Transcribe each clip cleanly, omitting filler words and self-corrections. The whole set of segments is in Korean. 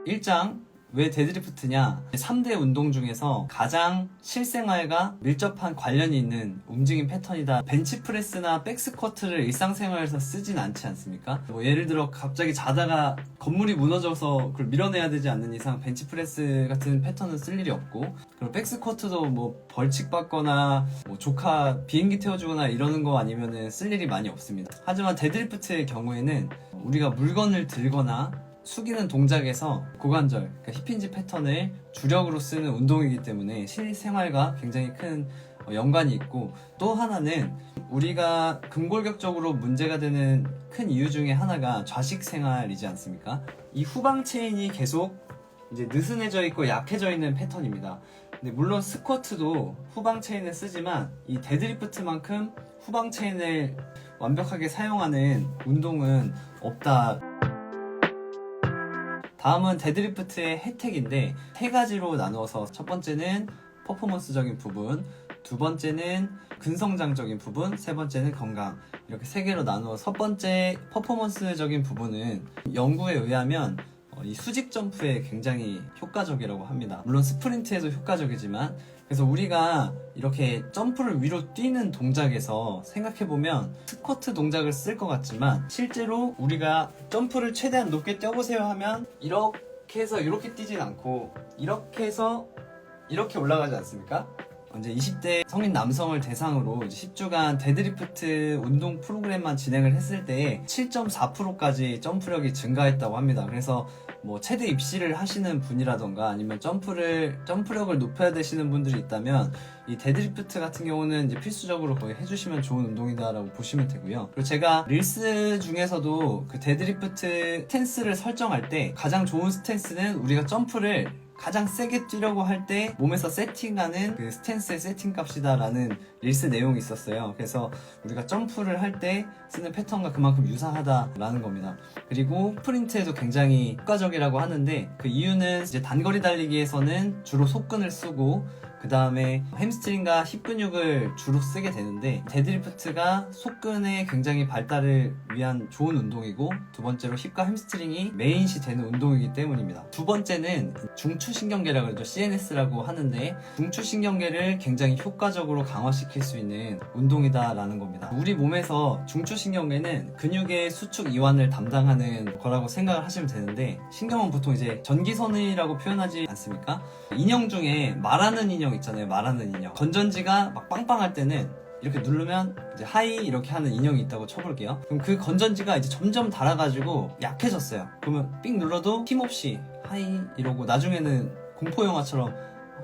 1장 왜 데드리프트냐? 3대 운동 중에서 가장 실생활과 밀접한 관련이 있는 움직임 패턴이다. 벤치프레스나 백스쿼트를 일상생활에서 쓰진 않지 않습니까? 뭐 예를 들어 갑자기 자다가 건물이 무너져서 그걸 밀어내야 되지 않는 이상 벤치프레스 같은 패턴은 쓸 일이 없고, 그리고 백스쿼트도 뭐 벌칙 받거나 뭐 조카 비행기 태워주거나 이러는 거 아니면은 쓸 일이 많이 없습니다. 하지만 데드리프트의 경우에는 우리가 물건을 들거나 숙이는 동작에서 고관절, 그러니까 힙힌지 패턴을 주력으로 쓰는 운동이기 때문에 실생활과 굉장히 큰 연관이 있고, 또 하나는 우리가 근골격적으로 문제가 되는 큰 이유 중에 하나가 좌식 생활이지 않습니까? 이 후방 체인이 계속 이제 느슨해져 있고 약해져 있는 패턴입니다. 근데 물론 스쿼트도 후방 체인을 쓰지만 이 데드리프트만큼 후방 체인을 완벽하게 사용하는 운동은 없다. 다음은 데드리프트의 혜택인데, 세 가지로 나누어서 첫 번째는 퍼포먼스적인 부분, 두 번째는 근성장적인 부분, 세 번째는 건강, 이렇게 세 개로 나누어 첫 번째 퍼포먼스적인 부분은 연구에 의하면 이 수직 점프에 굉장히 효과적이라고 합니다. 물론 스프린트에도 효과적이지만, 그래서 우리가 이렇게 점프를 위로 뛰는 동작에서 생각해보면 스쿼트 동작을 쓸 것 같지만, 실제로 우리가 점프를 최대한 높게 뛰어보세요 하면 이렇게 해서 이렇게 뛰진 않고 이렇게 해서 이렇게 올라가지 않습니까? 이제 20대 성인 남성을 대상으로 이제 10주간 데드리프트 운동 프로그램만 진행을 했을 때 7.4%까지 점프력이 증가했다고 합니다. 그래서 뭐 체대 입시를 하시는 분이라던가 아니면 점프력을 높여야 되시는 분들이 있다면 이 데드리프트 같은 경우는 이제 필수적으로 거의 해주시면 좋은 운동이다라고 보시면 되고요. 그리고 제가 릴스 중에서도 그 데드리프트 스탠스를 설정할 때 가장 좋은 스탠스는 우리가 점프를 가장 세게 뛰려고 할 때 몸에서 세팅하는 그 스탠스의 세팅 값이다 라는 릴스 내용이 있었어요. 그래서 우리가 점프를 할 때 쓰는 패턴과 그만큼 유사하다라는 겁니다. 그리고 스프린트에도 굉장히 효과적이라고 하는데, 그 이유는 이제 단거리 달리기에서는 주로 속근을 쓰고 그 다음에 햄스트링과 힙 근육을 주로 쓰게 되는데, 데드리프트가 속근의 굉장히 발달을 위한 좋은 운동이고, 두 번째로 힙과 햄스트링이 메인시 되는 운동이기 때문입니다. 두 번째는 중추신경계라고 그러죠. CNS라고 하는데, 중추신경계를 굉장히 효과적으로 강화시킬 수 있는 운동이다라는 겁니다. 우리 몸에서 중추신경계는 근육의 수축 이완을 담당하는 거라고 생각을 하시면 되는데, 신경은 보통 이제 전기선이라고 표현하지 않습니까? 인형 중에 말하는 인형 있잖아요. 말하는 인형. 건전지가 막 빵빵할 때는 이렇게 누르면 이제 하이 이렇게 하는 인형이 있다고 쳐볼게요. 그럼 그 건전지가 이제 점점 닳아가지고 약해졌어요. 그러면 삑 눌러도 힘없이 하이 이러고 나중에는 공포영화처럼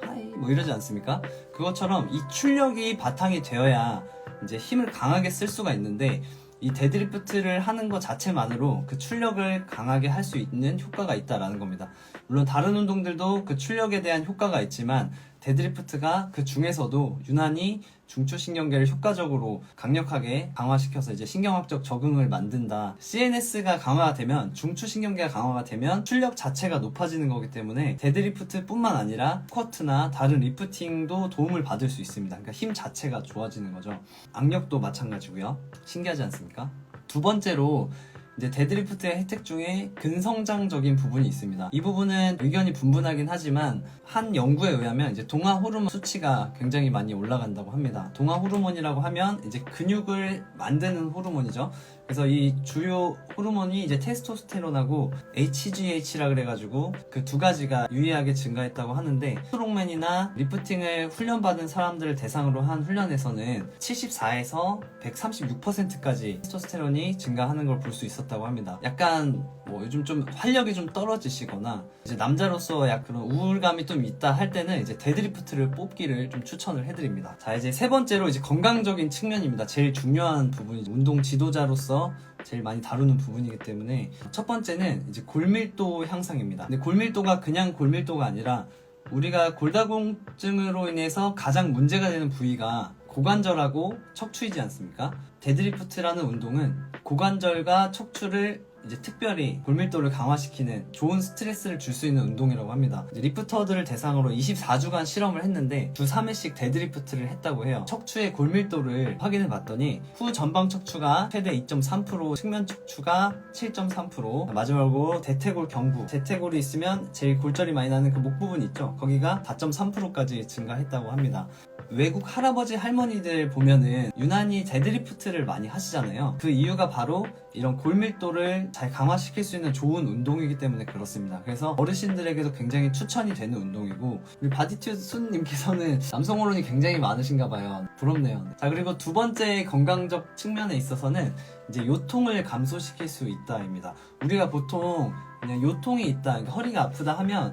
하이 뭐 이러지 않습니까? 그것처럼 이 출력이 바탕이 되어야 이제 힘을 강하게 쓸 수가 있는데, 이 데드리프트를 하는 것 자체만으로 그 출력을 강하게 할 수 있는 효과가 있다라는 겁니다. 물론 다른 운동들도 그 출력에 대한 효과가 있지만 데드리프트가 그 중에서도 유난히 중추신경계를 효과적으로 강력하게 강화시켜서 이제 신경학적 적응을 만든다. CNS가 강화가 되면, 중추신경계가 강화가 되면 출력 자체가 높아지는 거기 때문에 데드리프트 뿐만 아니라 스쿼트나 다른 리프팅도 도움을 받을 수 있습니다. 그러니까 힘 자체가 좋아지는 거죠. 악력도 마찬가지고요. 신기하지 않습니까? 두 번째로 이제 데드리프트의 혜택 중에 근성장적인 부분이 있습니다. 이 부분은 의견이 분분하긴 하지만 한 연구에 의하면 이제 동화 호르몬 수치가 굉장히 많이 올라간다고 합니다. 동화 호르몬이라고 하면 이제 근육을 만드는 호르몬이죠. 그래서 이 주요 호르몬이 이제 테스토스테론하고 HGH라 그래가지고 그 두 가지가 유의하게 증가했다고 하는데, 스트롱맨이나 리프팅을 훈련받은 사람들을 대상으로 한 훈련에서는 74에서 136%까지 테스토스테론이 증가하는 걸 볼 수 있었다고 합니다. 약간 뭐 요즘 좀 활력이 좀 떨어지시거나 이제 남자로서 약 그런 우울감이 좀 있다 할 때는 이제 데드리프트를 뽑기를 좀 추천을 해드립니다. 자, 이제 세 번째로 이제 건강적인 측면입니다. 제일 중요한 부분이 운동 지도자로서 제일 많이 다루는 부분이기 때문에, 첫 번째는 이제 골밀도 향상입니다. 근데 골밀도가 그냥 골밀도가 아니라 우리가 골다공증으로 인해서 가장 문제가 되는 부위가 고관절하고 척추이지 않습니까? 데드리프트라는 운동은 고관절과 척추를 이제 특별히 골밀도를 강화시키는 좋은 스트레스를 줄 수 있는 운동이라고 합니다. 리프터들을 대상으로 24주간 실험을 했는데 주 3회씩 데드리프트를 했다고 해요. 척추의 골밀도를 확인해 봤더니 후 전방 척추가 최대 2.3%, 측면 척추가 7.3%, 마지막으로 대퇴골 경부, 대퇴골이 있으면 제일 골절이 많이 나는 그 목 부분 있죠? 거기가 4.3%까지 증가했다고 합니다. 외국 할아버지 할머니들 보면은 유난히 데드리프트를 많이 하시잖아요. 그 이유가 바로 이런 골밀도를 잘 강화시킬 수 있는 좋은 운동이기 때문에 그렇습니다. 그래서 어르신들에게도 굉장히 추천이 되는 운동이고, 우리 바디튜 순님께서는 남성 호르몬이 굉장히 많으신가 봐요. 부럽네요. 자, 그리고 두 번째 건강적 측면에 있어서는 이제 요통을 감소시킬 수 있다입니다. 우리가 보통 그냥 요통이 있다, 그러니까 허리가 아프다 하면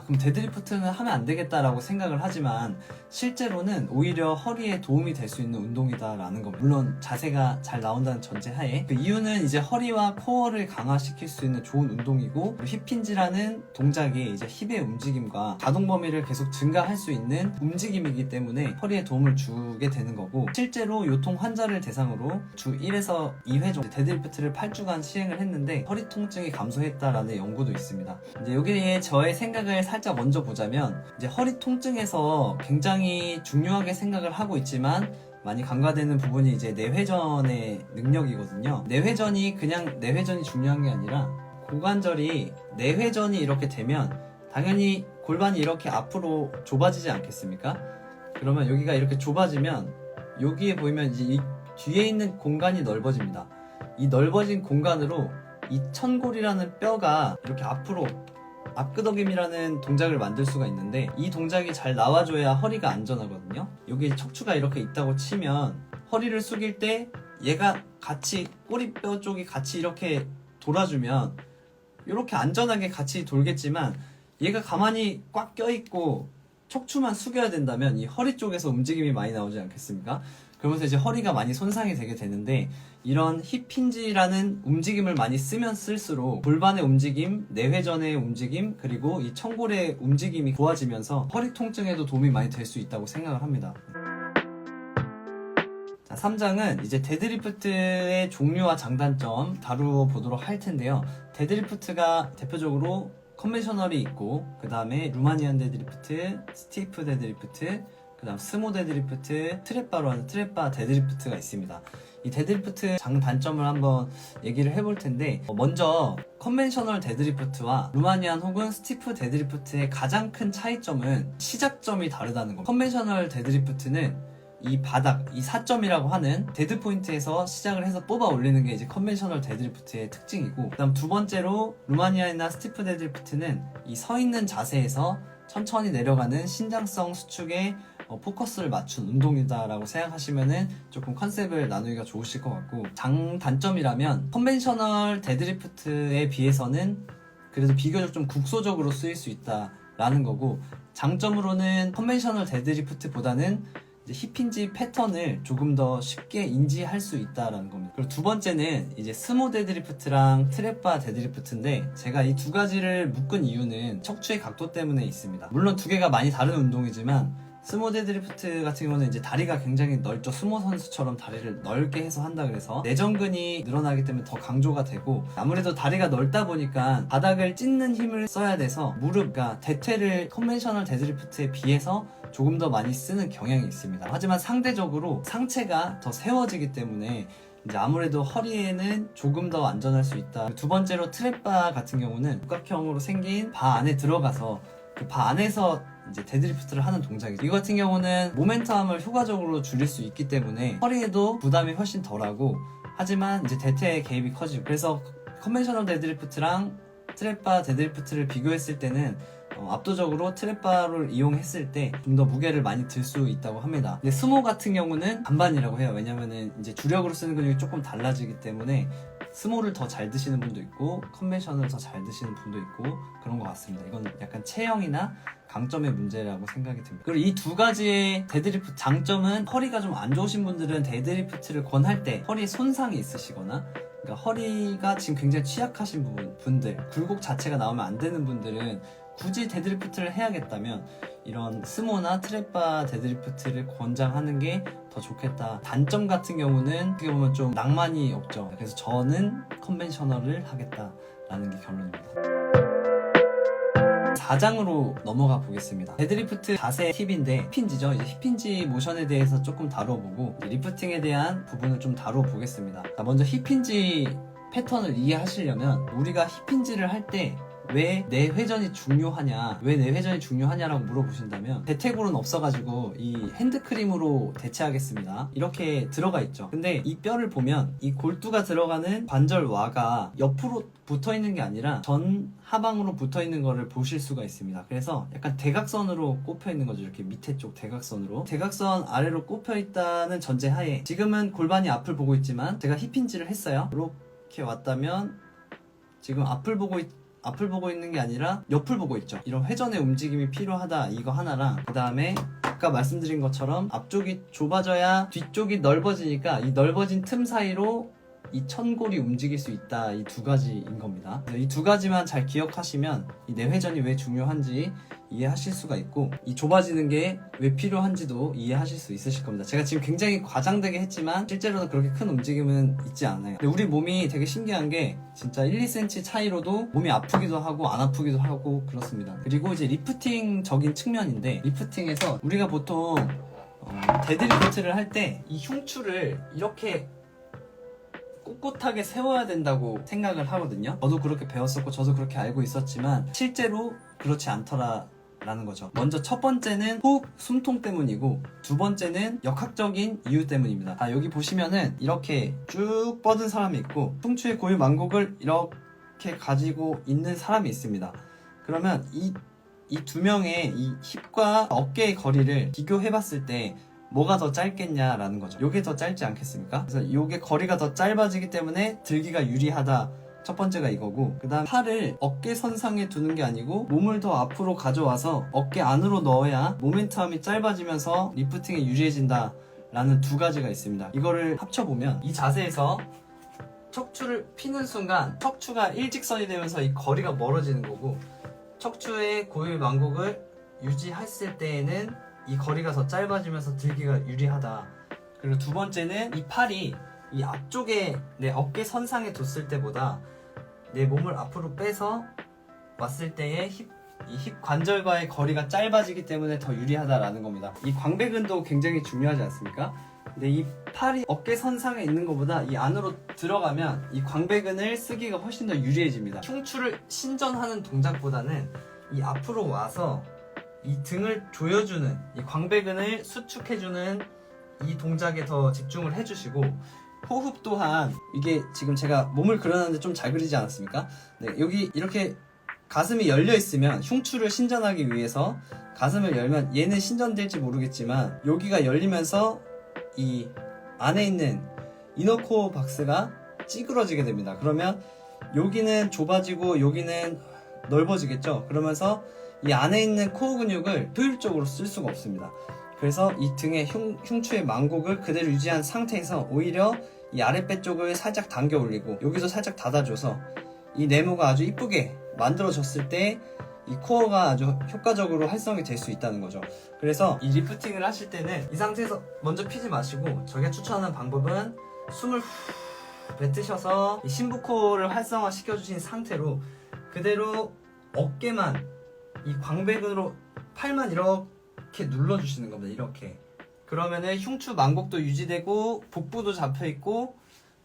그럼 데드리프트는 하면 안 되겠다라고 생각을 하지만 실제로는 오히려 허리에 도움이 될 수 있는 운동이다라는 거, 물론 자세가 잘 나온다는 전제하에. 그 이유는 이제 허리와 코어를 강화시킬 수 있는 좋은 운동이고, 힙힌지라는 동작이 이제 힙의 움직임과 가동 범위를 계속 증가할 수 있는 움직임이기 때문에 허리에 도움을 주게 되는 거고, 실제로 요통 환자를 대상으로 주 1에서 2회 정도 데드리프트를 8주간 시행을 했는데 허리 통증이 감소했다라는 연구도 있습니다. 이제 여기에 저의 생각을 살짝 먼저 보자면, 이제 허리 통증에서 굉장히 중요하게 생각을 하고 있지만 많이 간과되는 부분이 이제 내회전의 능력이거든요. 내회전이 그냥 내회전이 중요한 게 아니라 고관절이 내회전이 이렇게 되면 당연히 골반이 이렇게 앞으로 좁아지지 않겠습니까? 그러면 여기가 이렇게 좁아지면 여기에 보이면 이제 이 뒤에 있는 공간이 넓어집니다. 이 넓어진 공간으로 이 천골이라는 뼈가 이렇게 앞으로 앞끄덕임이라는 동작을 만들 수가 있는데, 이 동작이 잘 나와줘야 허리가 안전하거든요. 여기 척추가 이렇게 있다고 치면 허리를 숙일 때 얘가 같이 꼬리뼈 쪽이 같이 이렇게 돌아주면 이렇게 안전하게 같이 돌겠지만, 얘가 가만히 꽉 껴있고 척추만 숙여야 된다면 이 허리 쪽에서 움직임이 많이 나오지 않겠습니까? 그러면서 이제 허리가 많이 손상이 되게 되는데, 이런 힙힌지라는 움직임을 많이 쓰면 쓸수록 골반의 움직임, 내회전의 움직임, 그리고 이 천골의 움직임이 좋아지면서 허리 통증에도 도움이 많이 될 수 있다고 생각을 합니다. 자, 3장은 이제 데드리프트의 종류와 장단점 다루어 보도록 할 텐데요. 데드리프트가 대표적으로 컨벤셔널이 있고, 그 다음에 루마니안 데드리프트, 스티프 데드리프트, 그 다음 스모 데드리프트, 트랩바로 하는 트랩바 데드리프트가 있습니다. 이 데드리프트 장단점을 한번 얘기를 해볼 텐데, 먼저 컨벤셔널 데드리프트와 루마니안 혹은 스티프 데드리프트의 가장 큰 차이점은 시작점이 다르다는 겁니다. 컨벤셔널 데드리프트는 이 바닥, 이 4점이라고 하는 데드 포인트에서 시작을 해서 뽑아 올리는 게 이제 컨벤셔널 데드리프트의 특징이고, 그 다음 두 번째로 루마니안이나 스티프 데드리프트는 이 서 있는 자세에서 천천히 내려가는 신장성 수축에 포커스를 맞춘 운동이다라고 생각하시면은 조금 컨셉을 나누기가 좋으실 것 같고, 장단점이라면 컨벤셔널 데드리프트에 비해서는 그래도 비교적 좀 국소적으로 쓰일 수 있다라는 거고, 장점으로는 컨벤셔널 데드리프트보다는 이제 힙힌지 패턴을 조금 더 쉽게 인지할 수 있다라는 겁니다. 그리고 두 번째는 이제 스모 데드리프트랑 트랩바 데드리프트인데, 제가 이 두 가지를 묶은 이유는 척추의 각도 때문에 있습니다. 물론 두 개가 많이 다른 운동이지만 스모 데드리프트 같은 경우는 이제 다리가 굉장히 넓죠. 수모 선수처럼 다리를 넓게 해서 한다 그래서 내전근이 늘어나기 때문에 더 강조가 되고, 아무래도 다리가 넓다 보니까 바닥을 찢는 힘을 써야 돼서 무릎, 그러니까 대퇴를 컨벤셔널 데드리프트에 비해서 조금 더 많이 쓰는 경향이 있습니다. 하지만 상대적으로 상체가 더 세워지기 때문에 이제 아무래도 허리에는 조금 더 안전할 수 있다. 두 번째로 트랩바 같은 경우는 육각형으로 생긴 바 안에 들어가서 그 바 안에서 이제 데드리프트를 하는 동작이죠. 이거 같은 경우는 모멘텀을 효과적으로 줄일 수 있기 때문에 허리에도 부담이 훨씬 덜하고, 하지만 이제 대퇴의 개입이 커지고, 그래서 컨벤셔널 데드리프트랑 트랩바 데드리프트를 비교했을 때는 압도적으로 트랩바를 이용했을 때 좀 더 무게를 많이 들 수 있다고 합니다. 근데 스모 같은 경우는 반반이라고 해요. 왜냐면은 이제 주력으로 쓰는 근육이 조금 달라지기 때문에 스모를 더 잘 드시는 분도 있고 컨벤셔널을 더 잘 드시는 분도 있고 그런 것 같습니다. 이건 약간 체형이나 강점의 문제라고 생각이 듭니다. 그리고 이 두 가지의 데드리프트 장점은, 허리가 좀 안 좋으신 분들은 데드리프트를 권할 때 허리 손상이 있으시거나, 그러니까 허리가 지금 굉장히 취약하신 분들, 굴곡 자체가 나오면 안 되는 분들은 굳이 데드리프트를 해야겠다면 이런 스모나 트랩바 데드리프트를 권장하는 게 더 좋겠다. 단점 같은 경우는 어떻게 보면 좀 낭만이 없죠. 그래서 저는 컨벤셔널을 하겠다라는 게 결론입니다. 4장으로 넘어가 보겠습니다. 데드리프트 자세 팁인데 힙힌지죠. 이제 힙힌지 모션에 대해서 조금 다뤄보고 리프팅에 대한 부분을 좀 다뤄보겠습니다. 먼저 힙힌지 패턴을 이해하시려면 우리가 힙힌지를 할 때 왜 내 회전이 중요하냐, 왜 내 회전이 중요하냐라고 물어보신다면 대퇴골은 없어가지고 이 핸드크림으로 대체하겠습니다. 이렇게 들어가 있죠. 근데 이 뼈를 보면 이 골두가 들어가는 관절와가 옆으로 붙어있는 게 아니라 전 하방으로 붙어있는 거를 보실 수가 있습니다. 그래서 약간 대각선으로 꼽혀있는 거죠. 이렇게 밑에 쪽 대각선으로. 대각선 아래로 꼽혀있다는 전제하에 지금은 골반이 앞을 보고 있지만 제가 힙힌지를 했어요. 이렇게 왔다면 지금 앞을 보고 있는 게 아니라 옆을 보고 있죠. 이런 회전의 움직임이 필요하다, 이거 하나랑 그 다음에 아까 말씀드린 것처럼 앞쪽이 좁아져야 뒤쪽이 넓어지니까 이 넓어진 틈 사이로 이 천골이 움직일 수 있다. 이 두 가지인 겁니다. 이 두 가지만 잘 기억하시면 이 내회전이 왜 중요한지 이해하실 수가 있고 이 좁아지는 게 왜 필요한지도 이해하실 수 있으실 겁니다. 제가 지금 굉장히 과장되게 했지만 실제로는 그렇게 큰 움직임은 있지 않아요. 근데 우리 몸이 되게 신기한 게 진짜 1, 2cm 차이로도 몸이 아프기도 하고 안 아프기도 하고 그렇습니다. 그리고 이제 리프팅적인 측면인데 리프팅에서 우리가 보통 데드리프트를 할 때 이 흉추를 이렇게 꼿꼿하게 세워야 된다고 생각을 하거든요. 저도 그렇게 배웠었고 저도 그렇게 알고 있었지만 실제로 그렇지 않더라라는 거죠. 먼저 첫 번째는 호흡 숨통 때문이고 두 번째는 역학적인 이유 때문입니다. 여기 보시면은 이렇게 쭉 뻗은 사람이 있고 흉추의 고유 만곡을 이렇게 가지고 있는 사람이 있습니다. 그러면 이 두 명의 이 힙과 어깨의 거리를 비교해 봤을 때 뭐가 더 짧겠냐라는 거죠. 요게 더 짧지 않겠습니까? 그래서 요게 거리가 더 짧아지기 때문에 들기가 유리하다. 첫 번째가 이거고, 그 다음 팔을 어깨 선상에 두는 게 아니고 몸을 더 앞으로 가져와서 어깨 안으로 넣어야 모멘텀이 짧아지면서 리프팅에 유리해진다 라는 두 가지가 있습니다. 이거를 합쳐보면 이 자세에서 척추를 피는 순간 척추가 일직선이 되면서 이 거리가 멀어지는 거고, 척추의 고유 만곡을 유지했을 때에는 이 거리가 더 짧아지면서 들기가 유리하다. 그리고 두 번째는 이 팔이 이 앞쪽에 내 어깨 선상에 뒀을 때보다 내 몸을 앞으로 빼서 왔을 때의 힙 관절과의 거리가 짧아지기 때문에 더 유리하다라는 겁니다. 이 광배근도 굉장히 중요하지 않습니까? 근데 이 팔이 어깨 선상에 있는 것보다 이 안으로 들어가면 이 광배근을 쓰기가 훨씬 더 유리해집니다. 흉추를 신전하는 동작보다는 이 앞으로 와서 이 등을 조여주는, 이 광배근을 수축해주는 이 동작에 더 집중을 해주시고, 호흡 또한 이게 지금 제가 몸을 그려놨는데 좀 잘 그리지 않았습니까? 네, 여기 이렇게 가슴이 열려 있으면 흉추를 신전하기 위해서 가슴을 열면 얘는 신전될지 모르겠지만 여기가 열리면서 이 안에 있는 이너코어 박스가 찌그러지게 됩니다. 그러면 여기는 좁아지고 여기는 넓어지겠죠. 그러면서 이 안에 있는 코어 근육을 효율적으로 쓸 수가 없습니다. 그래서 이 등의 흉추의 만곡을 그대로 유지한 상태에서 오히려 이 아랫배 쪽을 살짝 당겨 올리고 여기도 살짝 닫아줘서 이 네모가 아주 이쁘게 만들어졌을 때 이 코어가 아주 효과적으로 활성이 될 수 있다는 거죠. 그래서 이 리프팅을 하실 때는 이 상태에서 먼저 피지 마시고 저희가 추천하는 방법은 숨을 뱉으셔서 이 심부코어를 활성화 시켜주신 상태로 그대로 어깨만 이 광배근으로 팔만 이렇게 눌러주시는 겁니다. 이렇게. 그러면은 흉추 만곡도 유지되고 복부도 잡혀있고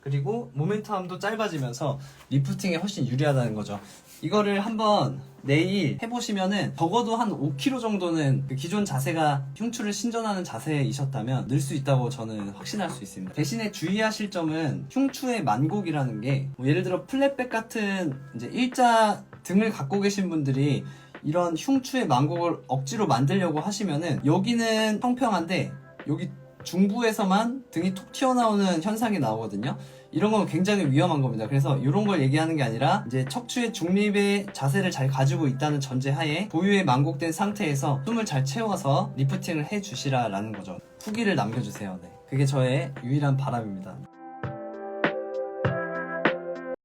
그리고 모멘텀도 짧아지면서 리프팅에 훨씬 유리하다는 거죠. 이거를 한번 내일 해보시면은 적어도 한 5kg 정도는 그 기존 자세가 흉추를 신전하는 자세이셨다면 늘 수 있다고 저는 확신할 수 있습니다. 대신에 주의하실 점은 흉추의 만곡이라는 게 뭐 예를 들어 플랫백 같은 이제 일자 등을 갖고 계신 분들이 이런 흉추의 만곡을 억지로 만들려고 하시면은 여기는 평평한데 여기 중부에서만 등이 톡 튀어나오는 현상이 나오거든요. 이런 건 굉장히 위험한 겁니다. 그래서 이런 걸 얘기하는 게 아니라 이제 척추의 중립의 자세를 잘 가지고 있다는 전제하에 고유의 만곡된 상태에서 숨을 잘 채워서 리프팅을 해주시라라는 거죠. 후기를 남겨주세요. 네. 그게 저의 유일한 바람입니다.